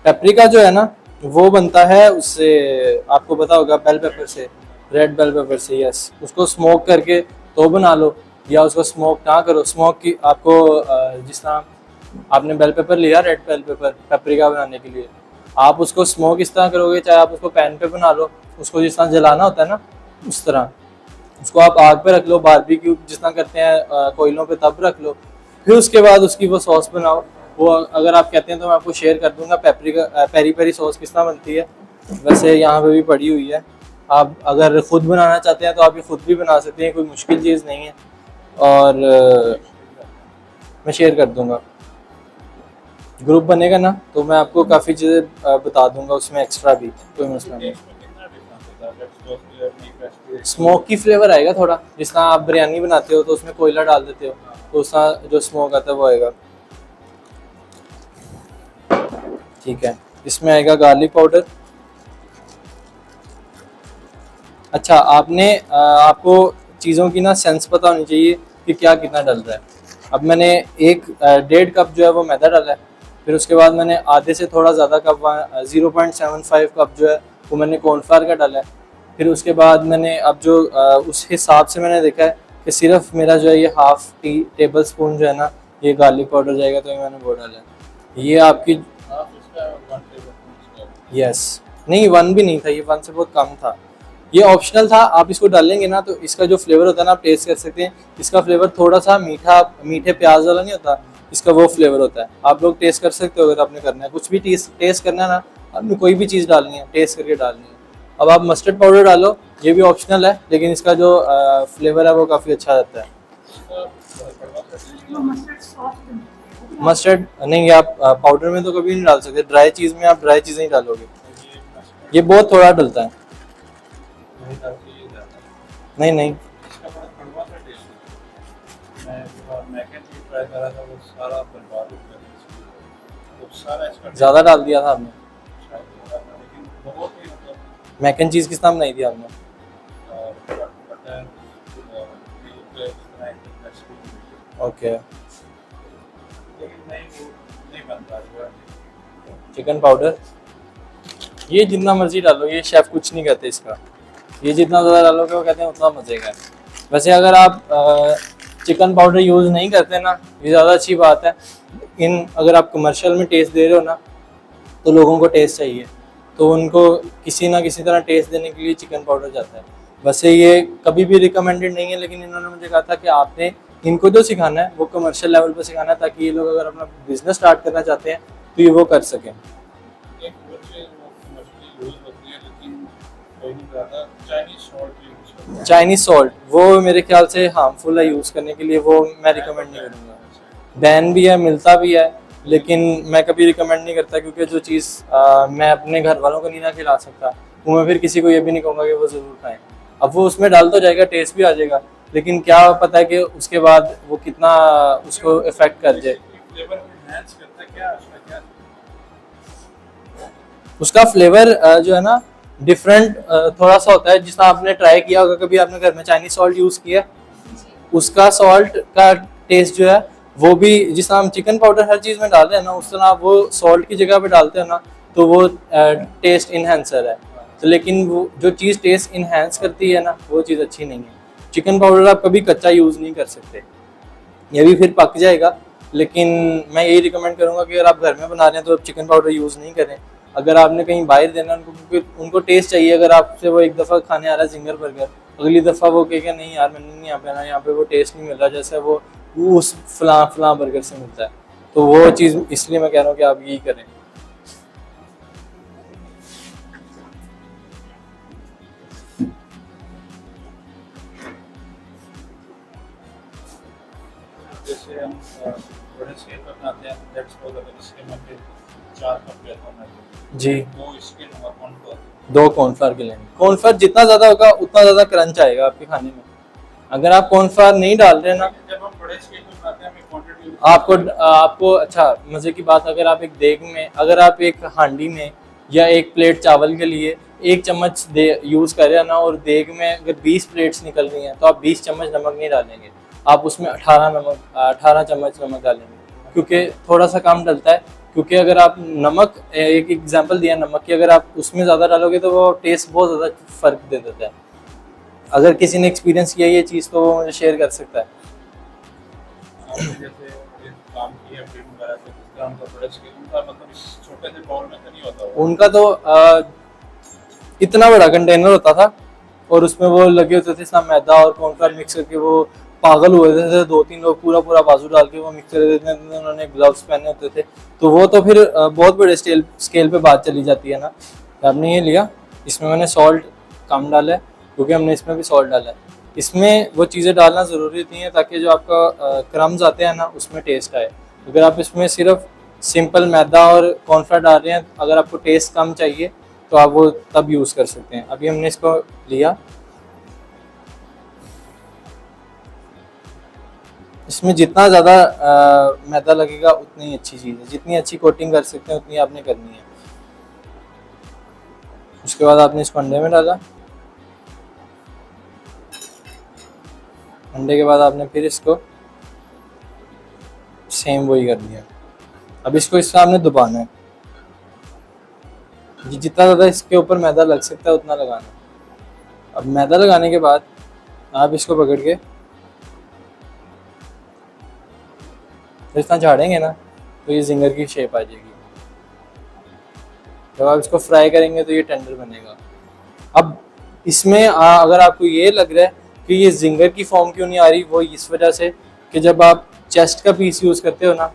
पेपरिका जो है ना, वो बनता है उससे, आपको पता होगा, बेल पेपर से, रेड बेल पेपर से। यस, उसको स्मोक करके तो बना लो, या उसको स्मोक ना करो। स्मोक की आपको जिस तरह आपने बेल पेपर लिया, रेड बेल पेपर पेपरिका बनाने के लिए, आप उसको स्मोक इस तरह करोगे, चाहे आप उसको पैन पे बना लो, उसको जिस तरह जलाना होता है ना, उस तरह उसको आप आग पे रख लो, बारबेक्यू जिस तरह करते हैं कोयलों पे, तब रख लो। फिर उसके बाद उसकी वो सॉस बनाओ। वो अगर आप कहते हैं तो मैं आपको शेयर कर दूंगा पेपरिका पेरी पेरी सॉस किस तरह बनती है। वैसे यहाँ पे भी पड़ी हुई है, आप अगर ख़ुद बनाना चाहते हैं तो आप ये ख़ुद भी बना सकते हैं, कोई मुश्किल चीज़ नहीं है। और मैं शेयर कर दूंगा, ग्रुप बनेगा ना तो मैं आपको काफ़ी चीज़ें बता दूंगा उसमें एक्स्ट्रा भी, कोई मसला नहीं। स्मोक की फ्लेवर आएगा थोड़ा, जिस तरह आप बिरयानी बनाते हो तो उसमें कोयला डाल देते हो, तो उसका जो स्मोक आता है वो आएगा। ठीक है, इसमें आएगा गार्लिक पाउडर। अच्छा, आपको चीज़ों की ना सेंस पता होनी चाहिए कि क्या कितना डल रहा है। अब मैंने 1.5 कप जो है वो मैदा डाला है, फिर उसके बाद मैंने आधे से थोड़ा ज़्यादा कप 0.75 कप जो है वो मैंने कॉर्नफ्लावर का डाला है। फिर उसके बाद मैंने अब जो उस हिसाब से मैंने देखा है कि सिर्फ मेरा जो है ये हाफ टेबल स्पून जो है ना, ये गार्लिक पाउडर जाएगा, तो ये मैंने वो डाला है। ये आपकी यस, नहीं 1 भी नहीं था, ये 1 से बहुत कम था, ये ऑप्शनल था। आप इसको डालेंगे ना तो इसका जो फ्लेवर होता है ना, आप टेस्ट कर सकते हैं। इसका फ्लेवर थोड़ा सा मीठे प्याज वाला नहीं होता, इसका वो फ्लेवर होता है। आप लोग टेस्ट कर सकते हो, अगर आपने करना है कुछ भी टेस्ट करना है ना, आपने कोई भी चीज़ डालनी है, टेस्ट करके डालनी है। अब आप मस्टर्ड पाउडर डालो, ये भी ऑप्शनल है, लेकिन इसका जो फ्लेवर है वो काफ़ी अच्छा रहता है। मस्टर्ड नहीं, आप पाउडर में तो कभी नहीं डाल सकते, ड्राई चीज़ में आप ड्राई चीज़ें ही डालोगे। ये बहुत थोड़ा डलता है। नहीं नहीं, ज़्यादा डाल दिया था आपने। मैक एंड चीज़ किस तरह बनाई थी आपने? ओके, चिकन पाउडर ये जितना मर्जी डालो, ये शेफ़ कुछ नहीं कहते इसका, ये जितना ज़्यादा डालोगे वो कहते हैं उतना मज़े का है। वैसे अगर आप चिकन पाउडर यूज़ नहीं करते ना, ये ज़्यादा अच्छी बात है। अगर आप कमर्शियल में टेस्ट दे रहे हो ना, तो लोगों को टेस्ट चाहिए, तो उनको किसी ना किसी तरह टेस्ट देने के लिए चिकन पाउडर जाता है। वैसे ये कभी भी रिकमेंडेड नहीं है, लेकिन इन्होंने मुझे कहा था कि आपने इनको जो सिखाना है वो कमर्शियल लेवल पर सिखाना है, ताकि ये लोग अगर अपना बिजनेस स्टार्ट करना चाहते हैं तो ये वो कर सकें। चाइनीज सॉल्ट वो मेरे ख्याल से हार्मफुल है यूज़ करने के लिए, वो मैं रिकमेंड नहीं करूँगा। बैन भी है, मिलता भी है, लेकिन मैं कभी रिकमेंड नहीं करता, क्योंकि जो चीज़ मैं अपने घर वालों को नहीं ना खिला सकता, वो मैं फिर किसी को ये भी नहीं कहूँगा कि वो ज़रूर खाएं। अब वो उसमें डाल तो जाएगा, टेस्ट भी आ जाएगा, लेकिन क्या पता है कि उसके बाद वो कितना उसको इफेक्ट कर जाए। फ्लेवर एनहांस करता है क्या उसका क्या? उसका फ्लेवर जो है ना डिफरेंट थोड़ा सा होता है। जिस तरह आपने ट्राई किया होगा, कभी आपने घर में चाइनीज सॉल्ट यूज किया, उसका सॉल्ट का टेस्ट जो है वो भी, जिस तरह हम चिकन पाउडर हर चीज़ में डालते हैं ना, उस तरह वो सॉल्ट की जगह पे डालते हैं ना, तो वो टेस्ट इन्हेंसर है। तो लेकिन वो जो चीज़ टेस्ट इन्हेंस करती है ना, वो चीज़ अच्छी नहीं है। चिकन पाउडर आप कभी कच्चा यूज़ नहीं कर सकते, ये भी फिर पक जाएगा। लेकिन मैं यही रिकमेंड करूँगा कि अगर आप घर में बना रहे हैं तो आप चिकन पाउडर यूज़ नहीं करें। अगर आपने कहीं बाहर देना उनको, क्योंकि उनको टेस्ट चाहिए। अगर आपसे वो एक दफ़ा खाने आ रहा है जिंगर बर्गर, अगली दफ़ा वो कहेगा नहीं यार मैंने नहीं यहाँ पे ना, यहाँ पे वो टेस्ट नहीं मिल रहा जैसे वो उस फलां बर्गर से मिलता है। तो वो चीज़ इसलिए मैं कह रहा हूँ कि आप यही करें। जैसे हम बड़े स्केल पर बनाते हैं, लेट्स सपोज अगर इसके में फिर 4 कप लेता हूं मैं, जी, तो इसके नमक कौन को 2 कॉर्नफ्लावर के लेंगे। कॉर्नफ्लावर जितना ज़्यादा होगा उतना ज़्यादा क्रंच आएगा आपके खाने में। अगर आप कॉर्नफ्लावर नहीं डाल रहे ना, जब हम बड़े स्केल पर बनाते हैं हमें क्वांटिटी आपको अच्छा मज़े की बात, अगर आप एक देग में, अगर आप एक हांडी में या एक प्लेट चावल के लिए 1 चम्मच यूज़ कर रहे हैं ना, और देग में अगर 20 प्लेट्स निकल रही हैं तो आप 20 चम्मच नमक नहीं डालेंगे, आप उसमें 18 चम्मच नमक डालेंगे, क्योंकि थोड़ा सा कम डलता है। क्योंकि अगर आप नमक, एक एग्जांपल दिया नमक की, अगर आप उसमें ज़्यादा डालोगे तो वो टेस्ट बहुत ज़्यादा फ़र्क दे देता है। अगर किसी ने एक्सपीरियंस किया ये चीज़ तो वो मुझे शेयर कर सकता है। आपने जैसे ये काम किया फिल्म वगैरह से, जिस तरह उनका बड़े स्केल उनका मतलब इस छोटे से बाउल में तो नहीं होता होगा। उनका तो इतना बड़ा कंटेनर होता था और उसमें वो लगे होते थे सब मैदा और कॉर्नफ्लावर मिक्स करके, वो पागल हुए थे 2-3 लोग पूरा पूरा बाजू डाल के वो मिक्स कर देते थे। उन्होंने ग्लव्स पहने होते थे, तो वो तो फिर बहुत बड़े स्केल पे बात चली जाती है ना। तो आपने ये लिया, इसमें मैंने सॉल्ट कम डाला है क्योंकि हमने इसमें भी सॉल्ट डाला है। इसमें वो चीज़ें डालना ज़रूरी होती हैं ताकि जो आपका क्रम्स आते हैं ना उसमें टेस्ट आए। अगर आप इसमें सिर्फ सिंपल मैदा और कॉर्नफ्लावर डाल रहे हैं, अगर आपको टेस्ट कम चाहिए तो आप वो तब यूज़ कर सकते हैं। अभी हमने इसको लिया, इसमें जितना ज़्यादा मैदा लगेगा उतनी ही अच्छी चीज़ है। जितनी अच्छी कोटिंग कर सकते हैं उतनी आपने करनी है। उसके बाद आपने इसको अंडे में डाला, अंडे के बाद आपने फिर इसको सेम वही कर दिया। अब इसको इसका आपने दबाना है, जितना ज़्यादा इसके ऊपर मैदा लग सकता है उतना लगाना है। अब मैदा लगाने के बाद आप इसको पकड़ के इस तरह झाड़ेंगे ना तो ये जिंगर की शेप आ जाएगी। जब आप इसको फ्राई करेंगे तो ये टेंडर बनेगा। अब इसमें अगर आपको ये लग रहा है कि ये जिंगर की फॉर्म क्यों नहीं आ रही, वो इस वजह से कि जब आप चेस्ट का पीस यूज़ करते हो ना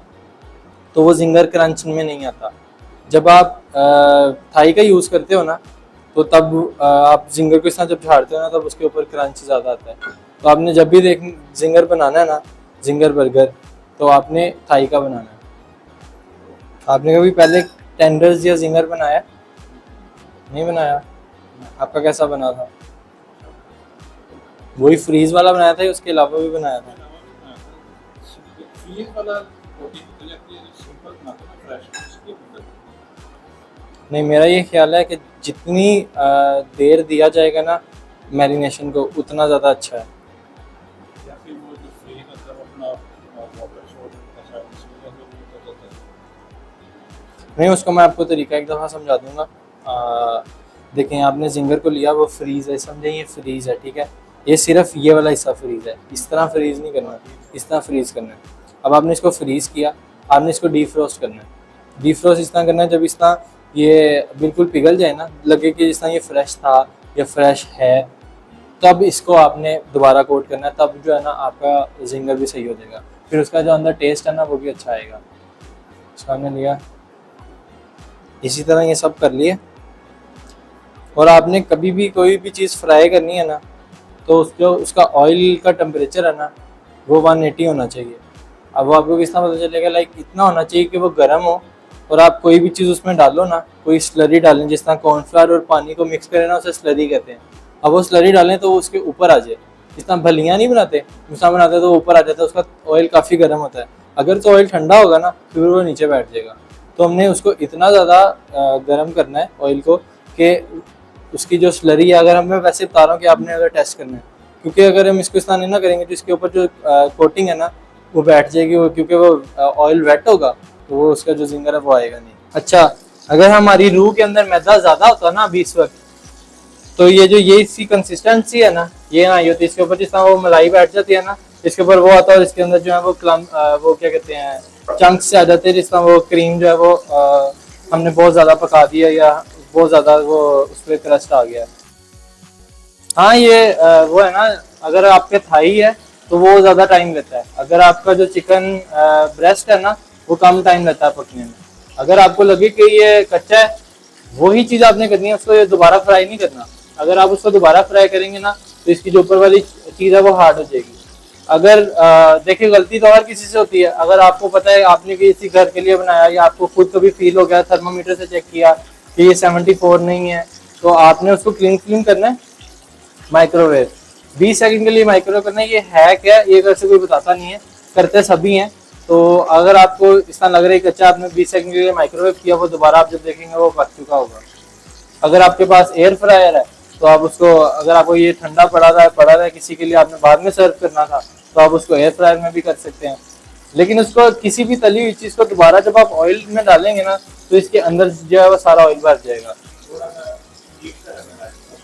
तो वो जिंगर क्रंच में नहीं आता। जब आप थाई का यूज़ करते हो ना तो तब आप जिंगर को इस तरह जब झाड़ते हो ना तब उसके ऊपर क्रंच ज़्यादा आता है। तो आपने जब भी जिंगर बनाना है ना, जिंगर बर्गर, तो आपने थाई का बनाना है। आपने कभी पहले टेंडर्स या जिंगर बनाया? नहीं बनाया? आपका कैसा बना था? वही फ्रीज वाला बनाया था या उसके अलावा भी बनाया था? फ्रीज वाला कोटिंग तो लगती है जो सिंपल बनाते हैं फ्रेश उसकी मतलब नहीं, मेरा ये ख्याल है कि जितनी देर दिया जाएगा ना मैरिनेशन को उतना ज़्यादा अच्छा है। या फिर वो जो फ्री मतलब अपना वाटर शॉट ऐसा इसमें जो वो होता है। नहीं, उसको मैं आपको तरीका एक दफ़ा समझा दूंगा। देखें, आपने जिंगर को लिया, वो फ्रीज़ है, समझें ये फ्रीज़ है, ठीक है। ये सिर्फ ये वाला हिस्सा फ्रीज़ है, इस तरह फ्रीज़ नहीं करना, इस तरह फ्रीज़ करना है। अब आपने इसको फ्रीज़ किया, आपने इसको डीफ्रोस्ट करना है। डीफ्रोस्ट इस तरह करना है जब इस तरह ये बिल्कुल पिघल जाए ना, लगे कि जिस तरह ये फ्रेश था या फ्रेश है, तब इसको आपने दोबारा कोट करना है। तब जो है ना आपका जिंगर भी सही हो जाएगा, फिर उसका जो अंदर टेस्ट है ना वो भी अच्छा आएगा। इसको हमने लिया, इसी तरह ये सब कर लिए। और आपने कभी भी कोई भी चीज़ फ्राई करनी है ना तो उसका ऑयल का टेम्परेचर है ना वो 180 होना चाहिए। अब वो आपको किस तरह पता चलेगा? लाइक इतना होना चाहिए कि वो गर्म हो और आप कोई भी चीज़ उसमें डालो ना, कोई स्लरी डालें, जिस तरह कॉर्नफ्लावर और पानी को मिक्स करें ना उसे स्लरी कहते हैं। अब वो स्लरी डालें तो वो उसके ऊपर आ जाए, जितना भलियाँ नहीं बनाते, मिसा बनाते तो ऊपर आ जाता है, उसका ऑयल काफ़ी गर्म होता है। अगर तो ऑयल ठंडा होगा ना फिर वो नीचे बैठ जाएगा। तो हमने उसको इतना ज़्यादा गर्म करना है ऑयल को कि उसकी जो स्लरी है, अगर मैं वैसे बता रहा हूँ कि आपने अगर टेस्ट करना है, क्योंकि अगर हम इसको इस्तेमाल ना करेंगे तो इसके ऊपर जो कोटिंग है ना वो बैठ जाएगी, वो क्योंकि वो ऑयल वेट होगा तो वो उसका जो जिंगर है वो आएगा नहीं। अच्छा, अगर हमारी रूह के अंदर मैदा ज़्यादा होता ना अभी इस वक्त, तो ये इसकी कंसिस्टेंसी है ना, ये ना ये होती है, इसके ऊपर जिस तरह वो मलाई बैठ जाती है ना, इसके ऊपर वो आता है और इसके अंदर जो है वो वो क्या कहते हैं चंक्स से आ जाते हैं, जिस तरह वो क्रीम जो है वो हमने बहुत ज़्यादा पका दिया या बहुत ज़्यादा वो उस पर क्रस्ट आ गया। हाँ ये वो है ना, अगर आपके थाई है तो वो ज़्यादा टाइम लेता है, अगर आपका जो चिकन ब्रेस्ट है ना वो कम टाइम लेता है पकने में। अगर आपको लगे कि ये कच्चा है, वही चीज़ आपने करनी है, उसको दोबारा फ्राई नहीं करना। अगर आप उसको दोबारा फ्राई करेंगे ना तो इसकी जो ऊपर वाली चीज़ है वो हार्ड हो जाएगी। अगर देखिए गलती तो हर किसी से होती है, अगर आपको पता है आपने किसी घर के लिए बनाया या आपको खुद कभी फील हो गया, थर्मामीटर से चेक किया कि ये 74 नहीं है, तो आपने उसको क्लीन करना है माइक्रोवेव 20 सेकंड के लिए माइक्रोवेव करना है। ये है क्या, ये वैसे कोई बताता नहीं है, करते सभी हैं। तो अगर आपको इस तरह लग रहा है कच्चा, आपने 20 सेकंड के लिए माइक्रोवेव किया, वो दोबारा आप जब देखेंगे वो पक चुका होगा। अगर आपके पास एयर फ्रायर है तो आप उसको, अगर आपको ये ठंडा पड़ा रहा है किसी के लिए आपने बाद में सर्व करना था, तो आप उसको एयर फ्रायर में भी कर सकते हैं। लेकिन उसको किसी भी तली हुई चीज़ को दोबारा जब आप ऑयल में डालेंगे ना तो इसके अंदर जो है वो सारा ऑयल भर जाएगा।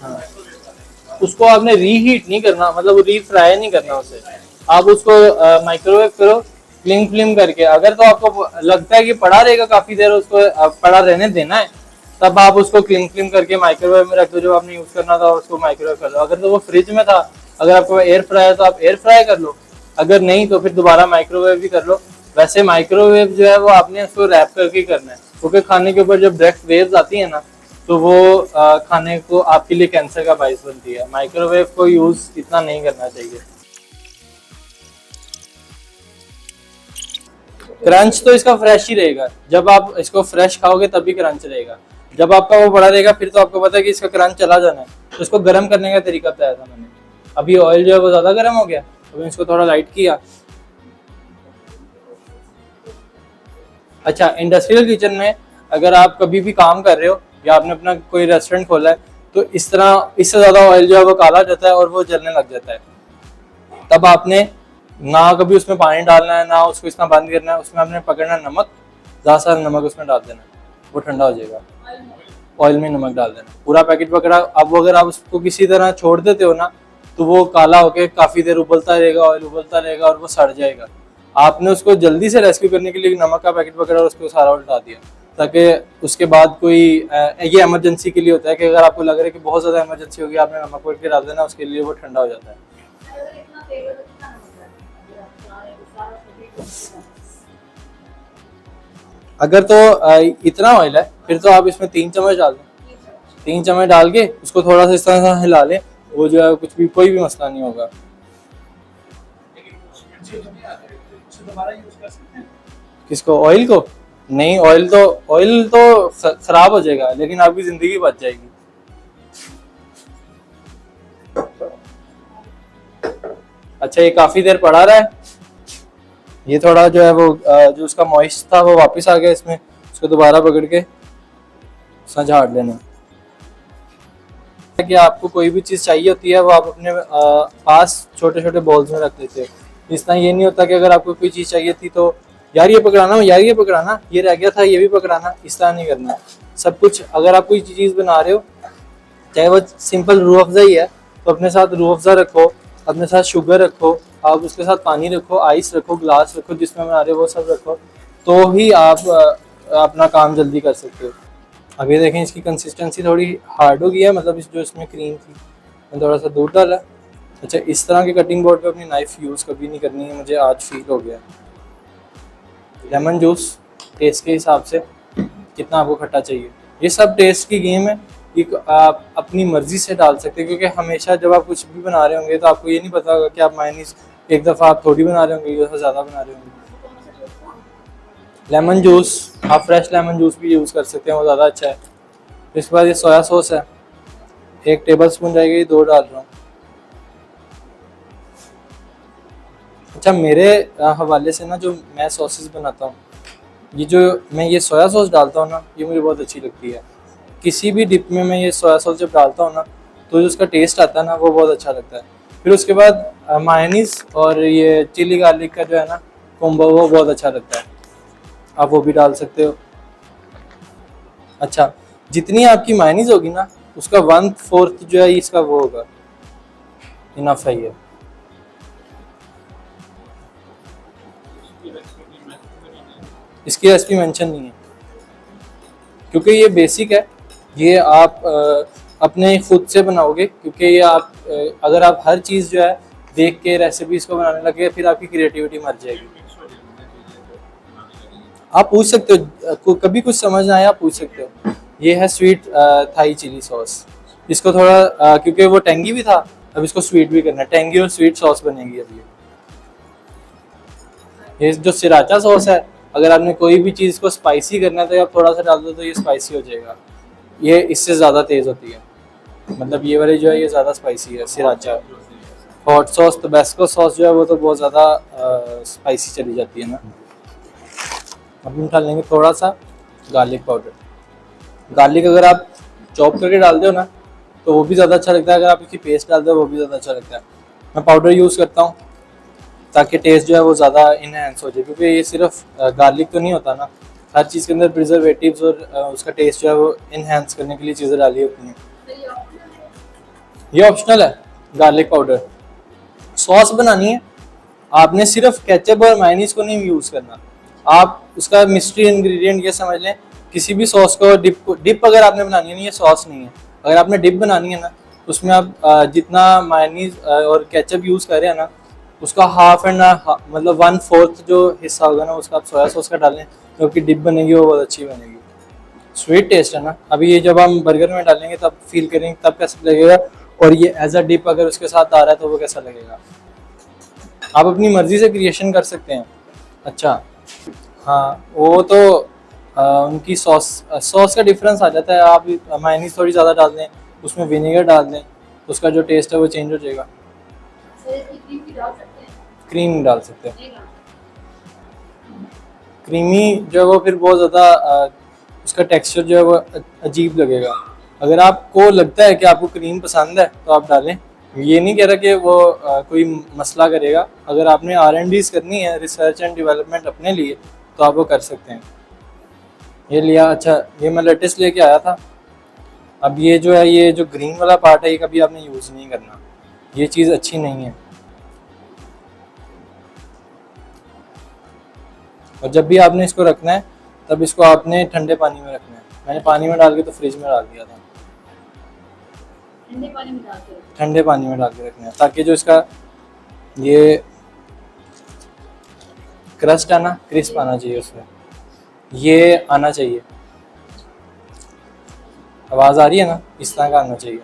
हाँ। उसको आपने रीहीट नहीं करना, मतलब रीफ्राई नहीं करना उसे, आप उसको माइक्रोवेव करो फ्लिम करके। अगर तो आपको लगता है कि पड़ा रहेगा काफी देर, उसको पड़ा रहने देना है, तब आप उसको क्लीन करके माइक्रोवेव में रख दो, जब आपने यूज करना था उसको माइक्रोवेव कर लो। अगर तो वो फ्रिज में था, अगर आपको एयर फ्रायर तो आप एयर फ्राई कर लो, अगर नहीं तो फिर दोबारा माइक्रोवेव भी कर लो। वैसे माइक्रोवेव जो है वो आपने उसको रैप करके करना है, क्योंकि खाने के ऊपर जब डायरेक्ट वेव्स आती है ना तो वो खाने को आपके लिए कैंसर का बाइस बनती है। माइक्रोवेव को यूज इतना नहीं करना चाहिए। क्रंच तो इसका फ्रेश ही रहेगा, जब आप इसको फ्रेश खाओगे तभी क्रंच रहेगा। जब आपका वो बड़ा रहेगा फिर तो आपको पता है कि इसका क्रंच चला जाना है। तो इसको गर्म करने का तरीका बताया था मैंने। अभी ऑयल जो है वो ज्यादा गर्म हो गया, तो इसको थोड़ा लाइट किया। अच्छा, इंडस्ट्रियल किचन में अगर आप कभी भी काम कर रहे हो या आपने अपना कोई रेस्टोरेंट खोला है, तो इस तरह इससे ज्यादा ऑयल जो है वो काला जाता है और वो जलने लग जाता है। तब आपने ना कभी उसमें पानी डालना है, ना उसको इतना बंद करना है, उसमें आपने पकड़ना नमक, ज़्यादा सारा नमक उसमें डाल देना है, वो ठंडा हो जाएगा। ऑयल में नमक डाल देना, पूरा पैकेट पकड़ा। अब अगर आप उसको किसी तरह छोड़ देते हो ना तो वो काला होके काफ़ी देर उबलता रहेगा, ऑयल उबलता रहेगा और वो सड़ जाएगा। आपने उसको जल्दी से रेस्क्यू करने के लिए नमक का पैकेट पकड़ा और उसको सारा उल्टा दिया, ताकि उसके बाद कोई ये इमरजेंसी के लिए होता है कि अगर आपको लग रहा है कि बहुत ज़्यादा इमरजेंसी होगी, आपने नमक पकड़ के डाल देना, उसके लिए वो ठंडा हो जाता है। अगर तो इतना ऑयल है फिर तो आप इसमें 3 चम्मच डाल दें। 3 चम्मच डाल के उसको थोड़ा सा इस तरह से हिला लें, वो जो है कुछ भी कोई भी मसला नहीं होगा। किसको, ऑयल को? नहीं, ऑयल तो खराब हो जाएगा, लेकिन आपकी जिंदगी बच जाएगी। अच्छा, ये काफी देर पड़ा रहा है, ये थोड़ा जो है वो जो उसका मॉइस्ट था वो वापस आ गया इसमें, उसको दोबारा पकड़ के झाड़ लेना। कि आपको कोई भी चीज़ चाहिए होती है वो आप अपने पास छोटे छोटे बॉल्स में रख लेते हो। इस तरह ये नहीं होता कि अगर आपको कोई चीज़ चाहिए थी तो यार ये पकड़ाना, यार ये पकड़ाना, ये रह गया था ये भी पकड़ाना, इस तरह नहीं करना। सब कुछ, अगर आप कोई चीज़ बना रहे हो, चाहे वो सिंपल रूह अफ़ज़ा ही है, तो अपने साथ रूह अफ़ज़ा रखो, अपने साथ शुगर रखो, आप उसके साथ पानी रखो, आइस रखो, ग्लास रखो, जिसमें बना रहे हो वो सब रखो, तो ही आप अपना काम जल्दी कर सकते हो। अभी देखें इसकी कंसिस्टेंसी थोड़ी हार्ड हो गई है, मतलब जो इसमें क्रीम थी मैं थोड़ा सा दूध डाला। अच्छा, इस तरह के कटिंग बोर्ड पे अपनी नाइफ यूज़ कभी नहीं करनी है, मुझे आज फील हो गया। लेमन जूस टेस्ट के हिसाब से कितना आपको खट्टा चाहिए, ये सब टेस्ट की गेम है, एक आप अपनी मर्जी से डाल सकते हैं। क्योंकि हमेशा जब आप कुछ भी बना रहे होंगे तो आपको ये नहीं पता होगा कि आप मायनीस एक दफ़ा आप थोड़ी बना रहे होंगे, एक दफ़ा ज़्यादा बना रहे होंगे। लेमन जूस, आप फ्रेश लेमन जूस भी यूज़ कर सकते हैं, वो ज़्यादा अच्छा है। इसके बाद ये सोया सॉस है, 1 टेबल स्पून जाएगी, 2 डाल रहा हूँ। अच्छा, मेरे हवाले से ना जो मैं सॉसेस बनाता हूँ, ये जो मैं ये सोया सॉस डालता हूँ ना, ये मुझे बहुत अच्छी लगती है। किसी भी डिप में मैं ये सोया सॉस जब डालता हूँ ना, तो जो उसका टेस्ट आता है ना, वो बहुत अच्छा लगता है। फिर उसके बाद मायोनीज और ये चिली गार्लिक का जो है ना कॉम्बो, वो बहुत अच्छा लगता है। आप वो भी डाल सकते हो। अच्छा, जितनी आपकी मायोनीज होगी ना, उसका 1/4 जो है इसका वो होगा, इनफ है ये। इसकी रेसिपी मेंशन नहीं है क्योंकि ये बेसिक है। ये आप अपने खुद से बनाओगे, क्योंकि ये आप अगर आप हर चीज़ जो है देख के रेसिपीज को बनाने लगे, फिर आपकी क्रिएटिविटी मर जाएगी। आप पूछ सकते हो, कभी कुछ समझ ना आए आप पूछ सकते हो। ये है स्वीट थाई चिली सॉस। इसको थोड़ा क्योंकि वो टेंगी भी था, अब इसको स्वीट भी करना है। टेंगी और स्वीट सॉस बनेगी अभी। ये जो सिराचा सॉस है, अगर आपने कोई भी चीज़ को स्पाइसी करना है तो आप थोड़ा सा डाल दो तो ये स्पाइसी हो जाएगा। ये इससे ज़्यादा तेज़ होती है, मतलब ये वाली जो है ये ज़्यादा स्पाइसी है sriracha. Hot sauce Tabasco sauce जो है वो तो बहुत ज़्यादा स्पाइसी चली जाती है ना। अब हम डाल लेंगे थोड़ा सा गार्लिक पाउडर। गार्लिक अगर आप चॉप करके डाल दो ना तो वो भी ज़्यादा अच्छा लगता है, अगर आप इसकी पेस्ट डाल दो वो भी ज़्यादा अच्छा लगता है। मैं पाउडर यूज़ करता हूँ ताकि टेस्ट जो है वो ज़्यादा इनहेंस हो जाए, क्योंकि ये सिर्फ गार्लिक तो नहीं होता ना, हर चीज़ के अंदर प्रिजर्वेटिव्स और उसका टेस्ट जो है वो इनहेंस करने के लिए चीज़ें डाली होती हैं। ये ऑप्शनल है गार्लिक पाउडर। सॉस बनानी है, आपने सिर्फ केचप और मायोनीज को नहीं यूज़ करना। आप उसका मिस्ट्री इंग्रेडिएंट ये समझ लें, किसी भी सॉस को डिप अगर आपने बनानी है ना, ये सॉस नहीं है। अगर आपने डिप बनानी है ना, उसमें आप जितना मायोनीज और केचप यूज़ कर रहे हैं ना, उसका हाफ एंड मतलब 1/4 जो हिस्सा होगा ना, उसका आप सोया सॉस का डालें, तो आपकी डिप बनेगी वो बहुत अच्छी बनेगी। स्वीट टेस्ट है ना। अभी ये जब हम बर्गर में डालेंगे तब फील करेंगे, तब कैसा लगेगा, और ये एज अ डिप अगर उसके साथ आ रहा है तो वो कैसा लगेगा। आप अपनी मर्जी से क्रिएशन कर सकते हैं। अच्छा हाँ, वो तो उनकी सॉस का डिफरेंस आ जाता है। आप मायोनीज थोड़ी ज़्यादा डाल दें, उसमें विनेगर डाल दें, उसका जो टेस्ट है वो चेंज हो जाएगा। क्रीम भी डाल सकते हैं? क्रीम डाल सकते हैं। नहीं डाल सकते। क्रीमी जो है वो फिर बहुत ज़्यादा उसका टेक्सचर जो है वो अजीब लगेगा। अगर आपको लगता है कि आपको क्रीम पसंद है तो आप डालें। ये नहीं कह रहा कि वो कोई मसला करेगा। अगर आपने R&Ds करनी है, रिसर्च एंड डेवलपमेंट अपने लिए, तो आप वो कर सकते हैं। ये लिया। अच्छा, ये मैं लेटेस्ट लेके आया था। अब ये जो है, ये जो ग्रीन वाला पार्ट है, ये कभी आपने यूज़ नहीं करना, ये चीज़ अच्छी नहीं है। और जब भी आपने इसको रखना है तब इसको आपने ठंडे पानी में रखना है। मैंने पानी में डाल के तो फ्रिज में डाल दिया था। ठंडे पानी में डाल के रखें। ठंडे पानी में डाल के रखना है ताकि जो इसका ये क्रस्ट है ना, क्रिस्प आना चाहिए उसमें, ये आना चाहिए। आवाज़ आ रही है ना, इस तरह का आना चाहिए।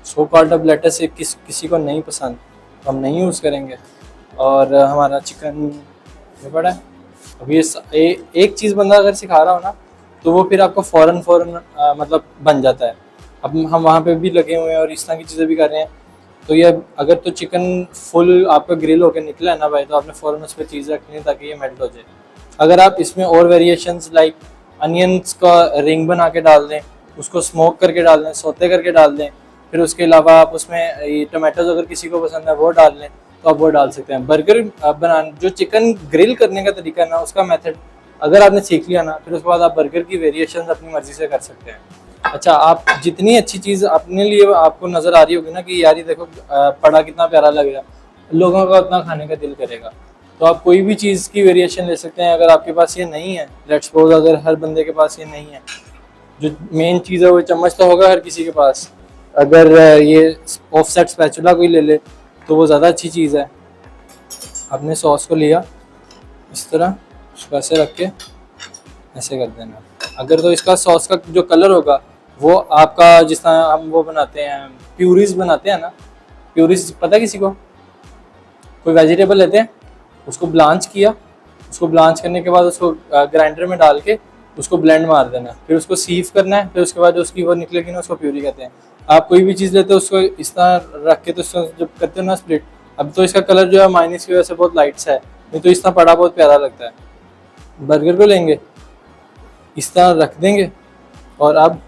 सो कॉल्ड अब लेटेस्ट से किसी को नहीं पसंद तो हम नहीं यूज़ करेंगे। और हमारा चिकन ये पड़ा है। अब ये एक चीज़ बंदा अगर सिखा रहा हो ना, तो वो फिर आपको फ़ौरन मतलब बन जाता है। अब हम वहाँ पे भी लगे हुए हैं और इस तरह की चीज़ें भी कर रहे हैं। तो ये अगर तो चिकन फुल आपका ग्रिल होकर निकला है ना भाई, तो आपने फ़ौरन उस पर चीज़ रखनी है ताकि ये मेल्ट हो जाए। अगर आप इसमें और वेरिएशंस लाइक अनियंस का रिंग बना के डाल दें, उसको स्मोक करके डाल दें, सौते करके डाल दें, फिर उसके अलावा आप उसमें ये टमाटोज अगर किसी को पसंद है वो डाल लें, तो आप वो डाल सकते हैं। बर्गर बनाने जो चिकन ग्रिल करने का तरीका है ना, उसका मेथड अगर आपने सीख लिया ना, फिर उसके बाद आप बर्गर की वेरिएशंस अपनी मर्जी से कर सकते हैं। अच्छा, आप जितनी अच्छी चीज़ अपने लिए आपको नज़र आ रही होगी ना कि यार ये देखो पड़ा कितना प्यारा लग रहा है, लोगों का उतना खाने का दिल करेगा। तो आप कोई भी चीज़ की वेरिएशन ले सकते हैं। अगर आपके पास ये नहीं है, लेट्स सपोज अगर हर बंदे के पास ये नहीं है, जो मेन चीज़ है वो चम्मच तो होगा हर किसी के पास। अगर ये ऑफसेट स्पैचुला कोई ले ले तो वो ज़्यादा अच्छी चीज़ है। आपने सॉस को लिया इस तरह, उसको ऐसे रख के ऐसे कर देना। अगर तो इसका सॉस का जो कलर होगा वो आपका, जिस तरह हम वो बनाते हैं प्यूरीज बनाते हैं ना, प्यूरीज पता है किसी को? कोई वेजिटेबल लेते हैं, उसको ब्लांच किया, उसको ब्लांच करने के बाद उसको ग्राइंडर में डाल के उसको ब्लेंड मार देना है, फिर उसको सीव करना है, फिर उसके बाद जो उसकी वो निकलेगी ना उसको प्यूरी कहते हैं। आप कोई भी चीज़ लेते हो उसको इस तरह रख के, तो उसको जब करते हो ना स्प्लिट, अब तो इसका कलर जो है माइनस की वजह से बहुत लाइट सा है, नहीं तो इस तरह पड़ा बहुत प्यारा लगता है। बर्गर को लेंगे, इस तरह रख देंगे, और अब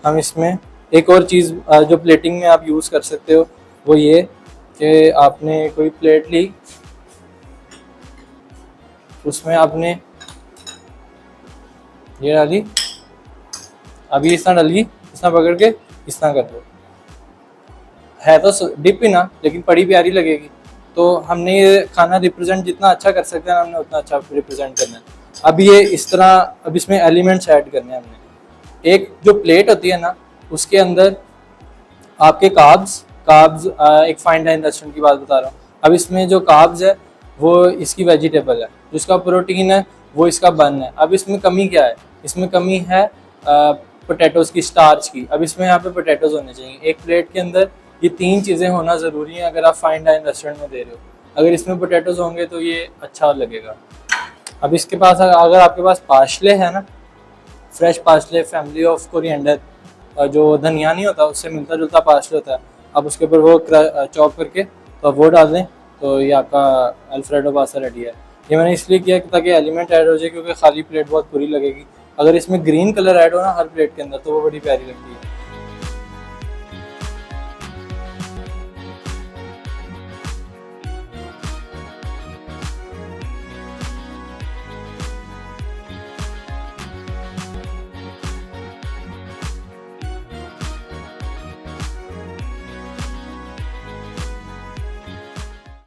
हम इसमें एक और चीज़ जो प्लेटिंग में आप यूज़ कर सकते हो वो ये कि आपने कोई प्लेट ली, उसमें आपने ये डाली, अभी इस तरह डाली, इस तरह पकड़ के इस तरह कर दो। है तो डिप ही ना, लेकिन बड़ी प्यारी लगेगी। तो हमने ये खाना रिप्रेजेंट जितना अच्छा कर सकते हैं हमने उतना अच्छा रिप्रेजेंट करना है। अब ये इस तरह, अब इसमें एलिमेंट्स ऐड करने हैं हमने। एक जो प्लेट होती है ना, उसके अंदर आपके कार्ब्स एक फाइन डाइन रेस्टोरेंट की बात बता रहा हूँ। अब इसमें जो कार्ब्स है वो इसकी वेजिटेबल है, जिसका प्रोटीन है वो इसका बन है। अब इसमें कमी क्या है, इसमें कमी है पोटैटोज़ की, स्टार्च की। अब इसमें यहाँ पे पोटैटोज़ होने चाहिए। एक प्लेट के अंदर ये 3 चीज़ें होना ज़रूरी है अगर आप फाइन डाइन रेस्टोरेंट में दे रहे हो। अगर इसमें पोटैटोज़ होंगे तो ये अच्छा लगेगा। अब इसके पास अगर आपके पास पार्सले है ना, fresh parsley, family of coriander, जो धनिया नहीं होता उससे मिलता जुलता पार्सले होता है, अब उसके ऊपर वो चॉप करके तो वो डाल दें, तो ये आपका अल्फ्रेडो पास्ता रेडी है। ये मैंने इसलिए किया ताकि एलिमेंट ऐड हो जाए, क्योंकि खाली प्लेट बहुत बुरी लगेगी। अगर इसमें ग्रीन कलर ऐड हो ना हर प्लेट के अंदर तो वो बड़ी प्यारी लगती है।